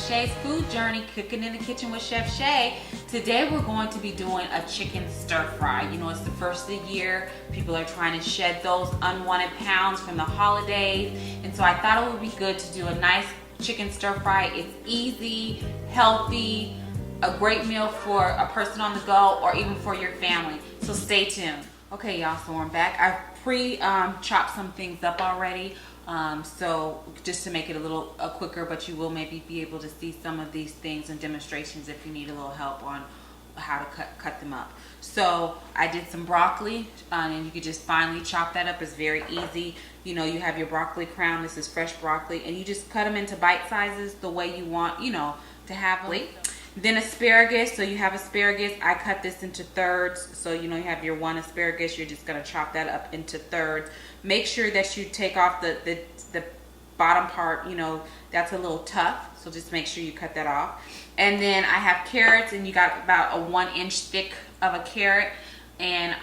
Shay's Food Journey, Cooking in the Kitchen with Chef Shay. Today we're going to be doing a chicken stir fry. You know, it's the first of the year. People are trying to shed those unwanted pounds from the holidays. And so I thought it would be good to do a nice chicken stir fry. It's easy, healthy, a great meal for a person on the go or even for your family. So stay tuned. Okay, y'all, so I'm back. I've chopped some things up already. So just to make it a little quicker, but you will maybe be able to see some of these things and demonstrations if you need a little help on how to cut them up. So I did some broccoli, and you could just finely chop that up. It's very easy. You know, you have your broccoli crown. This is fresh broccoli, and you just cut them into bite sizes the way you want, you know, to have them. Then asparagus, so you have asparagus. I cut this into thirds. So, you know, you have your one asparagus. You're just going to chop that up into thirds. Make sure that you take off the bottom part. You know, that's a little tough. So just make sure you cut that off. And then I have carrots, and you got about a 1-inch thick of a carrot. And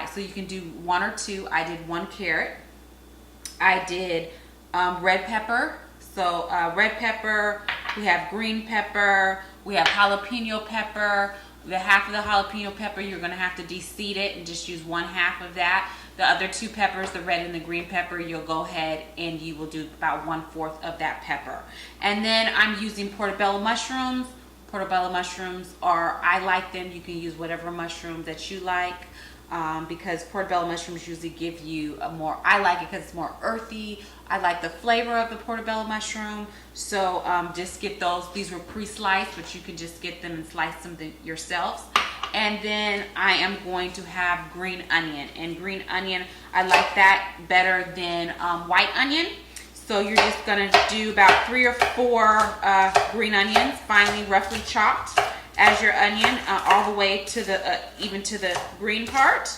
so you can do one or two. I did 1 carrot. I did red pepper. So red pepper, we have green pepper, we have jalapeno pepper. The half of the jalapeno pepper, you're going to have to de-seed it and just use 1/2 of that. The other 2 peppers, the red and the green pepper, you'll go ahead and you will do about 1/4 of that pepper. And then I'm using portobello mushrooms. Portobello mushrooms I like them. You can use whatever mushroom that you like. Because portobello mushrooms usually give you I like it because it's more earthy. I like the flavor of the portobello mushroom. So just get those. These were pre-sliced, but you can just get them and slice them yourselves. And then I am going to have green onion. And green onion, I like that better than white onion. So you're just going to do about 3 or 4 green onions, finely, roughly chopped as your onion, all the way to the even to the green part.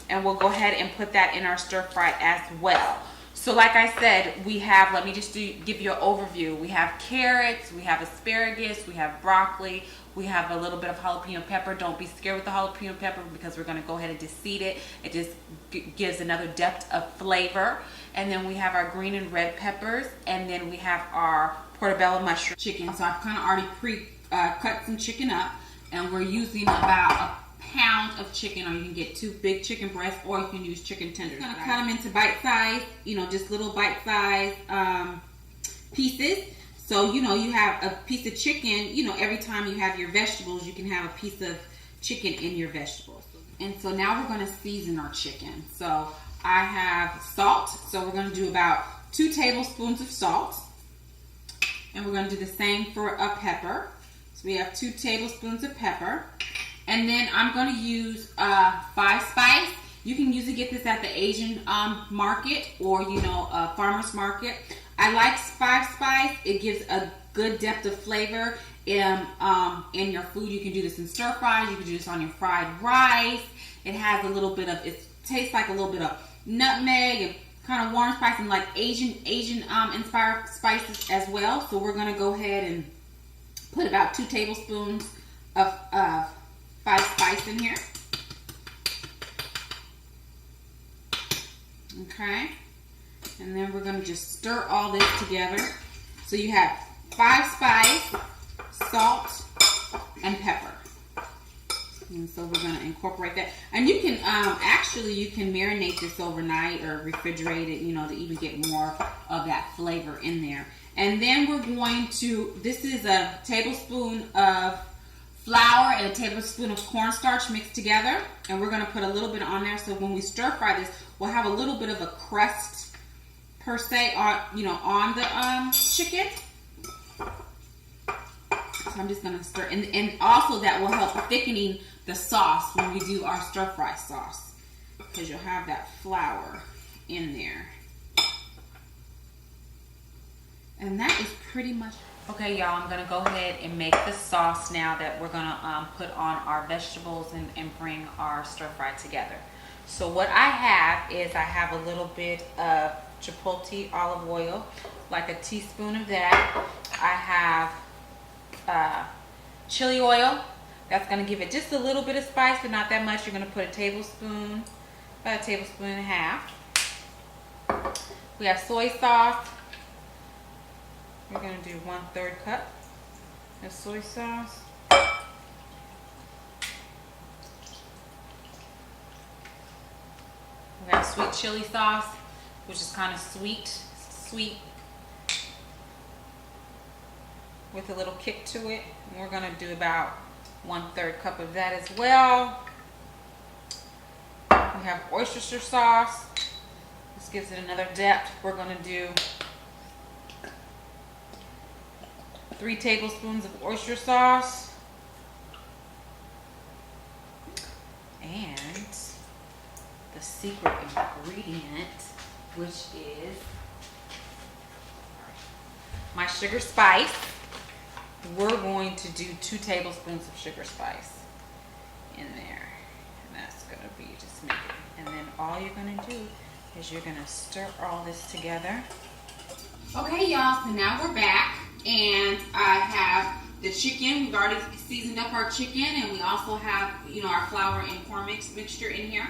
And we'll go ahead and put that in our stir fry as well. So like I said, we have, let me just give you an overview. We have carrots, we have asparagus, we have broccoli, we have a little bit of jalapeno pepper. Don't be scared with the jalapeno pepper because we're going to go ahead and de-seed it. It just gives another depth of flavor. And then we have our green and red peppers, and then we have our portobello mushroom chicken. So I've kind of already cut some chicken up, and we're using about a pound of chicken, or you can get 2 big chicken breasts, or you can use chicken tenders. I'm gonna cut them into bite size, you know, just little bite size pieces. So, you know, you have a piece of chicken, you know, every time you have your vegetables, you can have a piece of chicken in your vegetables. And so now we're gonna season our chicken. So I have salt, so we're gonna do about 2 tablespoons of salt. And we're gonna do the same for a pepper. So we have 2 tablespoons of pepper. And then I'm going to use 5 spice. You can usually get this at the Asian market or, you know, farmer's market. I like 5 spice. It gives a good depth of flavor in your food. You can do this in stir fries. You can do this on your fried rice. It has a little bit of, it tastes like a little bit of nutmeg and kind of warm spice and like Asian inspired spices as well. So we're going to go ahead and put about 2 tablespoons of 5 spice in here. Okay. And then we're going to just stir all this together. So you have 5 spice, salt, and pepper. And so we're going to incorporate that. And you can actually you can marinate this overnight or refrigerate it, you know, to even get more of that flavor in there. And then we're going to, this is a tablespoon of flour and a tablespoon of cornstarch mixed together. And we're going to put a little bit on there. So when we stir fry this, we'll have a little bit of a crust per se on, you know, on the chicken. So I'm just going to stir. And also that will help thickening the sauce when we do our stir fry sauce. Because you'll have that flour in there. And that is pretty much. Okay, y'all, I'm going to go ahead and make the sauce now that we're going to put on our vegetables and bring our stir fry together. So what I have is I have a little bit of chipotle olive oil, like a teaspoon of that. I have chili oil. That's going to give it just a little bit of spice, but not that much. You're going to put a tablespoon, about a tablespoon and a half. We have soy sauce. We're going to do 1/3 cup. The soy sauce. We got sweet chili sauce, which is kind of sweet with a little kick to it. And we're gonna do about 1/3 cup of that as well. We have Worcestershire sauce. This gives it another depth. We're gonna do 3 tablespoons of oyster sauce. And the secret ingredient, which is my sugar spice. We're going to do 2 tablespoons of sugar spice in there. And that's gonna be, just make it. And then all you're gonna do is you're gonna stir all this together. Okay, y'all, so now we're back. And I have the chicken. We've already seasoned up our chicken, and we also have, you know, our flour and corn mixture in here.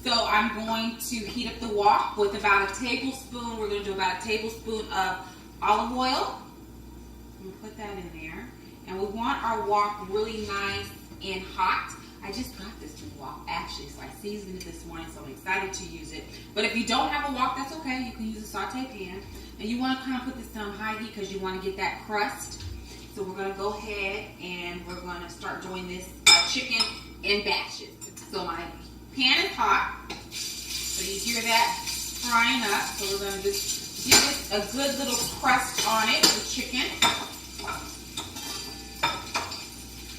So I'm going to heat up the wok with about a tablespoon. We're going to do about a tablespoon of olive oil. I'm going to put that in there. And we want our wok really nice and hot. I just got this new wok actually, so I seasoned it this morning, so I'm excited to use it. But if you don't have a wok, that's okay. You can use a saute pan. And you want to kind of put this on high heat because you want to get that crust. So we're going to go ahead and we're going to start doing this chicken in batches. So my pan is hot. So you hear that frying up. So we're going to just give it a good little crust on it, the chicken.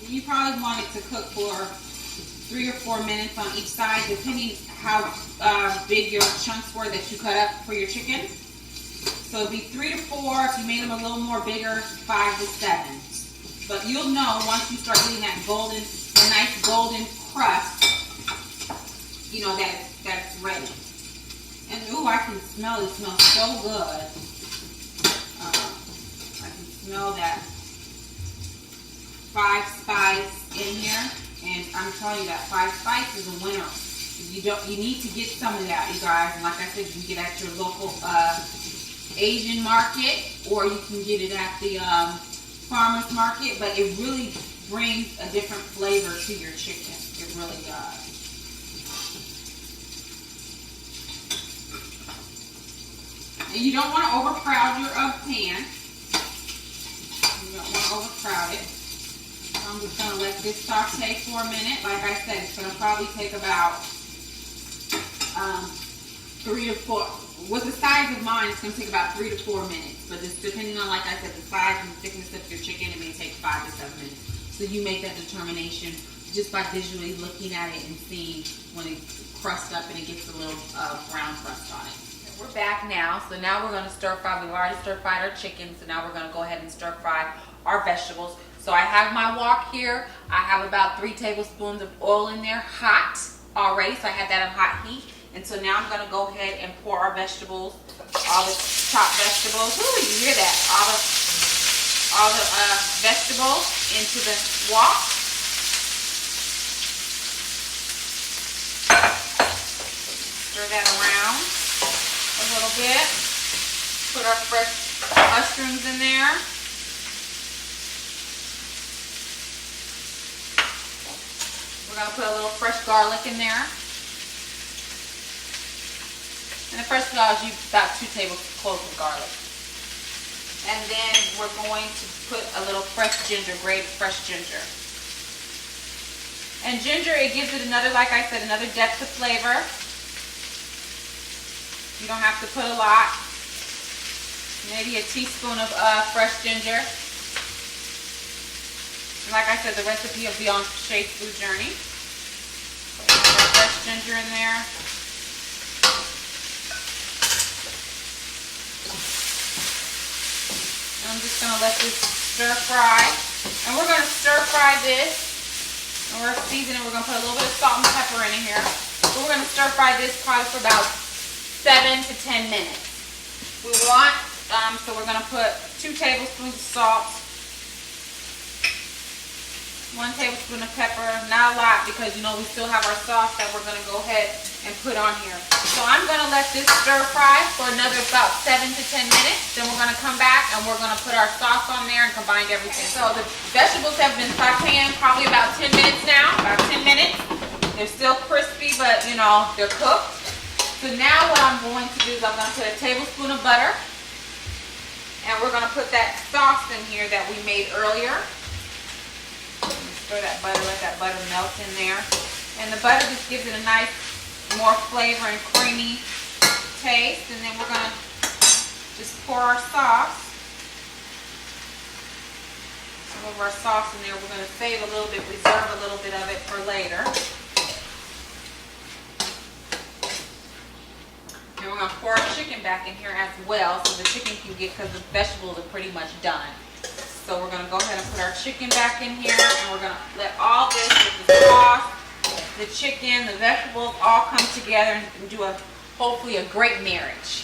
You probably want it to cook for 3 or 4 minutes on each side, depending how big your chunks were that you cut up for your chicken. So it'd be 3 to 4. If you made them a little more bigger, 5 to 7. But you'll know once you start getting that nice golden crust, you know that it's ready. And ooh, I can smell it. It smells so good. I can smell that 5 spice in here, and I'm telling you that 5 spice is a winner. You need to get some of that, you guys. And like I said, you can get at your local Asian market, or you can get it at the farmer's market, but it really brings a different flavor to your chicken. It really does. And you don't want to overcrowd your pan. You don't want to overcrowd it. So I'm just going to let this saute for a minute. Like I said, it's going to probably take about 3 to 4. With the size of mine, it's going to take about 3 to 4 minutes. But it's depending on, like I said, the size and the thickness of your chicken, it may take 5 to 7 minutes. So you make that determination just by visually looking at it and seeing when it crusts up and it gets a little brown crust on it. We're back now. So now we're going to stir fry. We've already stir fried our chicken. So now we're going to go ahead and stir fry our vegetables. So I have my wok here. I have about 3 tablespoons of oil in there, hot already. So I had that on hot heat. And so now I'm going to go ahead and pour our vegetables, all the chopped vegetables. Ooh, you hear that? All the vegetables into the wok. Stir that around a little bit. Put our fresh mushrooms in there. We're going to put a little fresh garlic in there. And the fresh garlic is about 2 tablespoons of garlic. And then we're going to put a little fresh ginger, grated fresh ginger. And ginger, it gives it another, like I said, another depth of flavor. You don't have to put a lot. Maybe a teaspoon of fresh ginger. And like I said, the recipe will be on Shay's Food Journey. Put a little fresh ginger in there. I'm just going to let this stir fry. And we're going to stir fry this. And we're seasoning. We're going to put a little bit of salt and pepper in here. But we're going to stir fry this probably for about 7 to 10 minutes. We want, so we're going to put 2 tablespoons of salt. 1 tablespoon of pepper, not a lot because you know we still have our sauce that we're gonna go ahead and put on here. So I'm gonna let this stir fry for another about 7 to 10 minutes. Then we're gonna come back and we're gonna put our sauce on there and combine everything. So the vegetables have been sauteing probably about 10 minutes now, about 10 minutes. They're still crispy, but you know, they're cooked. So now what I'm going to do is I'm gonna put a tablespoon of butter and we're gonna put that sauce in here that we made earlier. Stir that butter, let that butter melt in there. And the butter just gives it a nice, more flavor and creamy taste. And then we're gonna just pour our sauce. Some of our sauce in there, we're gonna save a little bit, reserve a little bit of it for later. And we're gonna pour our chicken back in here as well so the chicken can get, because the vegetables are pretty much done. So we're gonna go ahead and put our chicken back in here and we're gonna let all this with the sauce, the chicken, the vegetables all come together and do hopefully a great marriage.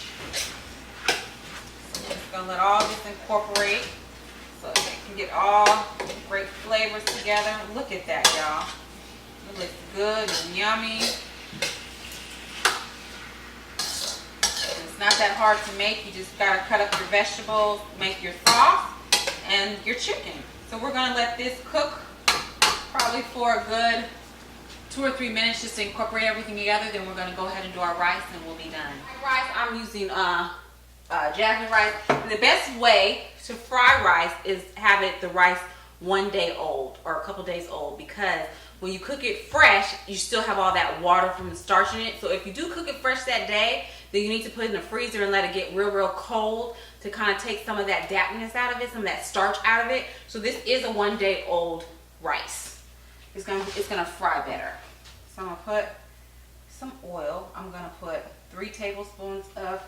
So we're just gonna let all this incorporate so it can get all great flavors together. Look at that, y'all. It looks good and yummy. It's not that hard to make. You just gotta cut up your vegetables, make your sauce, and your chicken. So we're gonna let this cook probably for a good 2 or 3 minutes just to incorporate everything together. Then we're gonna go ahead and do our rice and we'll be done. Rice, I'm using jasmine rice. And the best way to fry rice is have the rice 1 day old or a couple days old, because when you cook it fresh, you still have all that water from the starch in it. So if you do cook it fresh that day, then you need to put it in the freezer and let it get real cold to kind of take some of that dampness out of it, some of that starch out of it. So this is a 1 day old rice. It's gonna fry better. So I'm gonna put some oil. I'm gonna put 3 tablespoons of,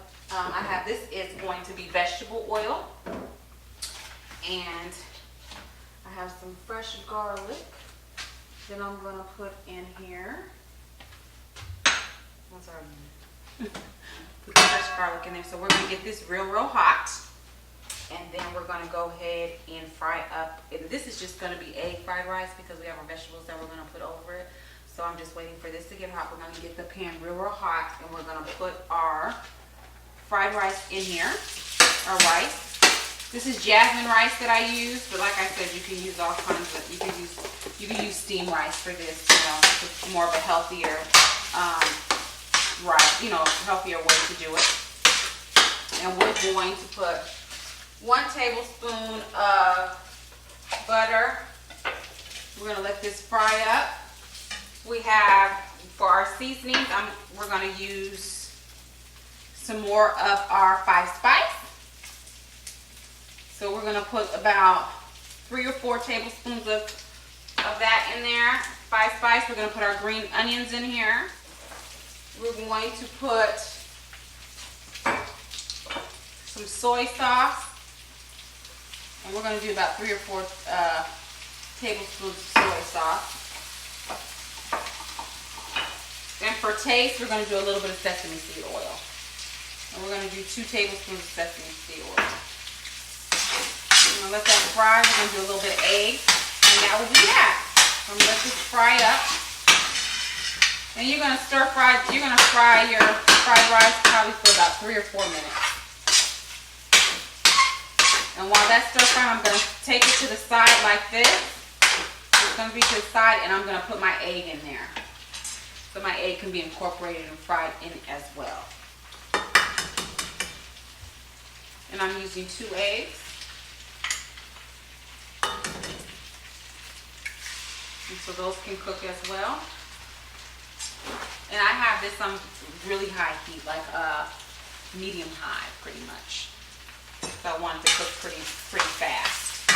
this is going to be vegetable oil. And I have some fresh garlic. Then I'm gonna put in here, what's our put the fresh garlic in there. So we're gonna get this real hot. And then we're gonna go ahead and fry up. And this is just gonna be egg fried rice because we have our vegetables that we're gonna put over it. So I'm just waiting for this to get hot. We're gonna get the pan real hot and we're gonna put our fried rice in here, our rice. This is jasmine rice that I use, but like I said, you can use all kinds of, you can use steamed rice for this, you know, it's more of a healthier rice, you know, healthier way to do it. And we're going to put 1 tablespoon of butter. We're gonna let this fry up. We have, for our seasonings, we're gonna use some more of our 5 spice. So we're gonna put about 3 or 4 tablespoons of that in there. 5 spice. We're gonna put our green onions in here. We're going to put some soy sauce. And we're gonna do about 3 or 4 tablespoons of soy sauce. And for taste, we're gonna do a little bit of sesame seed oil. And we're gonna do 2 tablespoons of sesame seed oil. I'm gonna let that fry. We're gonna do a little bit of egg, and that will be that. I'm gonna let this fry up. And you're gonna stir fry. You're gonna fry your fried rice probably for about 3 or 4 minutes. And while that's stir frying, I'm gonna take it to the side like this. It's gonna be to the side, and I'm gonna put my egg in there, so my egg can be incorporated and fried in as well. And I'm using 2 eggs. And so those can cook as well. And I have this on really high heat, like medium high pretty much. So I want it to cook pretty fast.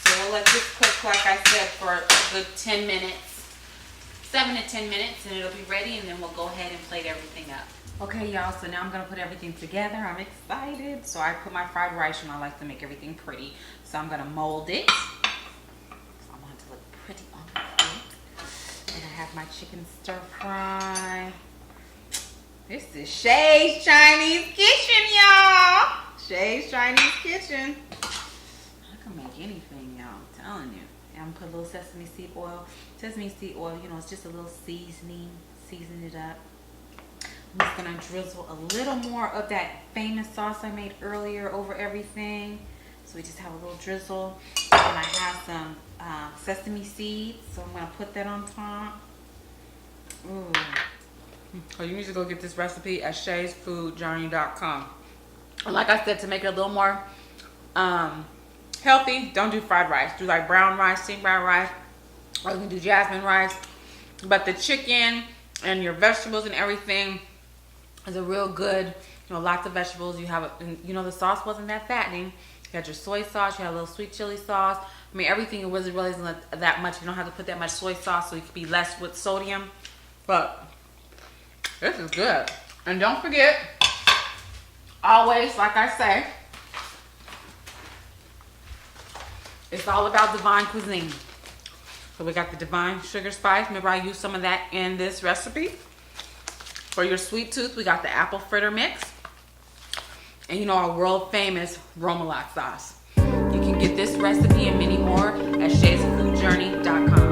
So we'll let this cook, like I said, for a good 10 minutes, 7 to 10 minutes, and it'll be ready, and then we'll go ahead and plate everything up. Okay, y'all, so now I'm gonna put everything together. I'm excited. So I put my fried rice, and I like to make everything pretty. So I'm gonna mold it. So I want it to look pretty on the plate. And I have my chicken stir fry. This is Shay's Chinese Kitchen, y'all. Shay's Chinese Kitchen. I can make anything, y'all, I'm telling you. I'm gonna put a little sesame seed oil. Sesame seed oil, you know, it's just a little seasoning. Season it up. I'm just gonna drizzle a little more of that famous sauce I made earlier over everything. So we just have a little drizzle. And I have some sesame seeds, so I'm gonna put that on top. Ooh. Oh, you need to go get this recipe at shaysfoodjourney.com. And like I said, to make it a little more healthy, don't do fried rice. Do like brown rice, steamed brown rice, or you can do jasmine rice. But the chicken and your vegetables and everything is a real good, you know, lots of vegetables. You have, you know, the sauce wasn't that fattening. You had your soy sauce, you had a little sweet chili sauce. I mean, everything really isn't that much. You don't have to put that much soy sauce, so you can be less with sodium. But this is good. And don't forget, always, like I say, it's all about divine cuisine. So we got the divine sugar spice. Remember, I used some of that in this recipe. For your sweet tooth, we got the apple fritter mix. And you know, our world famous Romalox sauce. You can get this recipe and many more at shaysfoodjourney.com.